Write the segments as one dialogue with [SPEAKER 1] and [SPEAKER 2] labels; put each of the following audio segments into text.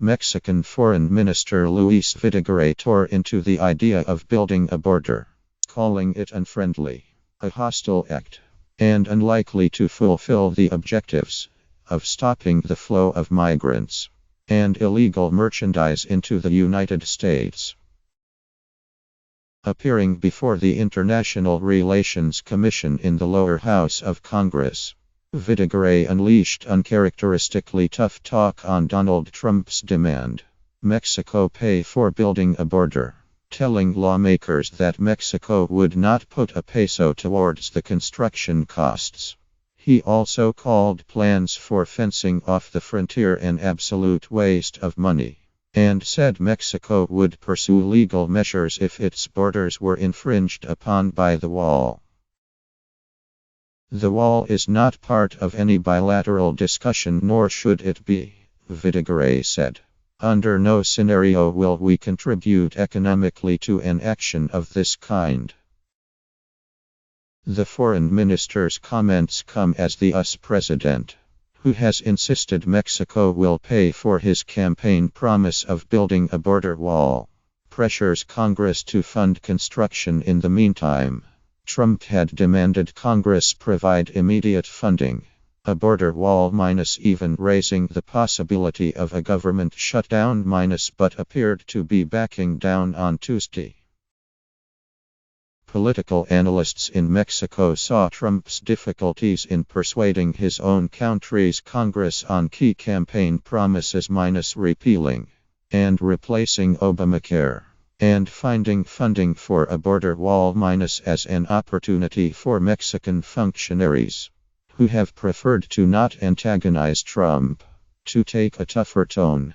[SPEAKER 1] Mexican Foreign Minister Luis Videgaray tore into the idea of building a border, calling it unfriendly, a hostile act, and unlikely to fulfill the objectives of stopping the flow of migrants and illegal merchandise into the United States. Appearing before the International Relations Commission in the lower house of Congress, Videgaray unleashed uncharacteristically tough talk on Donald Trump's demand Mexico pay for building a border, telling lawmakers that Mexico would not put a peso towards the construction costs. He also called plans for fencing off the frontier an absolute waste of money, and said Mexico would pursue legal measures if its borders were infringed upon by the wall. The wall is not part of any bilateral discussion, nor should it be, Videgaray said. Under no scenario will we contribute economically to an action of this kind. The foreign minister's comments come as the US president, who has insisted Mexico will pay for his campaign promise of building a border wall, pressures Congress to fund construction in the meantime. Trump had demanded Congress provide immediate funding, a border wall minus even raising the possibility of a government shutdown minus, but appeared to be backing down on Tuesday. Political analysts in Mexico saw Trump's difficulties in persuading his own country's Congress on key campaign promises minus repealing and replacing Obamacare, and finding funding for a border wall minus as an opportunity for Mexican functionaries, who have preferred to not antagonize Trump, to take a tougher tone.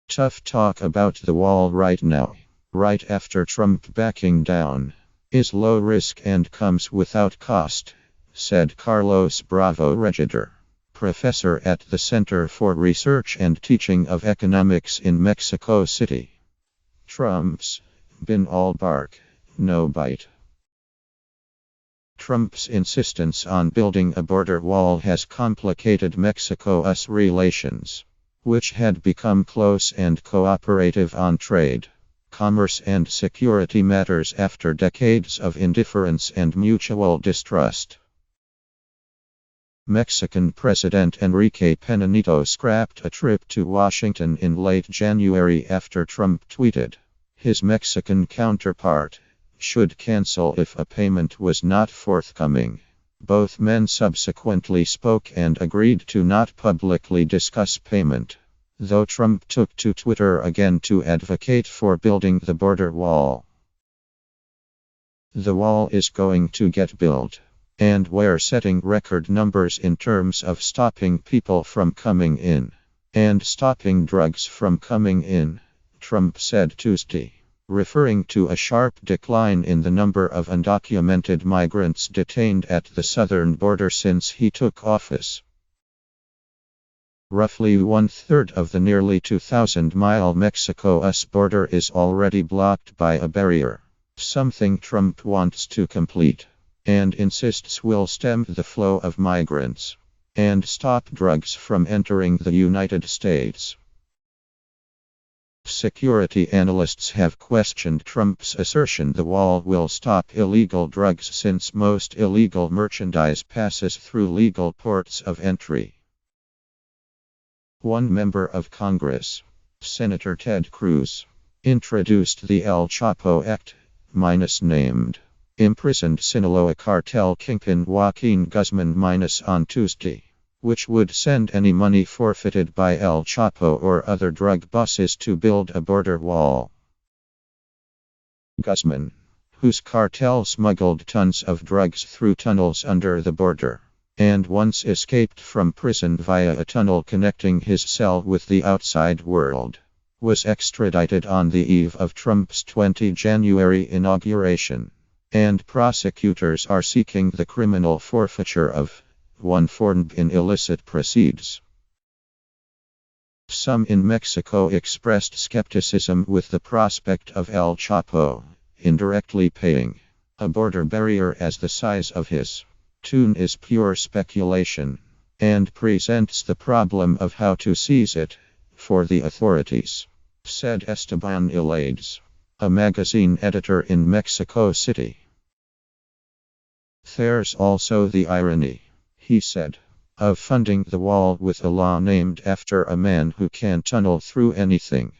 [SPEAKER 1] Tough talk about the wall right now, right after Trump backing down, is low risk and comes without cost, said Carlos Bravo Regidor, professor at the Center for Research and Teaching of Economics in Mexico City. Trump's been all bark, no bite. Trump's insistence on building a border wall has complicated Mexico-US relations, which had become close and cooperative on trade, commerce and security matters after decades of indifference and mutual distrust. Mexican President Enrique Pena Nieto scrapped a trip to Washington in late January after Trump tweeted his Mexican counterpart should cancel if a payment was not forthcoming. Both men subsequently spoke and agreed to not publicly discuss payment, though Trump took to Twitter again to advocate for building the border wall. The wall is going to get built, and we're setting record numbers in terms of stopping people from coming in, and stopping drugs from coming in, Trump said Tuesday, referring to a sharp decline in the number of undocumented migrants detained at the southern border since he took office. Roughly one-third of the nearly 2,000-mile Mexico-US border is already blocked by a barrier, something Trump wants to complete, and insists will stem the flow of migrants and stop drugs from entering the United States. Security analysts have questioned Trump's assertion the wall will stop illegal drugs since most illegal merchandise passes through legal ports of entry. One member of Congress, Senator Ted Cruz, introduced the El Chapo Act, named imprisoned Sinaloa cartel kingpin Joaquin Guzman on Tuesday, which would send any money forfeited by El Chapo or other drug bosses to build a border wall. Guzman, whose cartel smuggled tons of drugs through tunnels under the border, and once escaped from prison via a tunnel connecting his cell with the outside world, was extradited on the eve of Trump's 20 January inauguration, and prosecutors are seeking the criminal forfeiture of one formed in illicit proceeds. Some in Mexico expressed skepticism with the prospect of El Chapo indirectly paying a border barrier as the size of his tune is pure speculation, and presents the problem of how to seize it, for the authorities, said Esteban Ilades, a magazine editor in Mexico City. There's also the irony, he said, of funding the wall with a law named after a man who can tunnel through anything.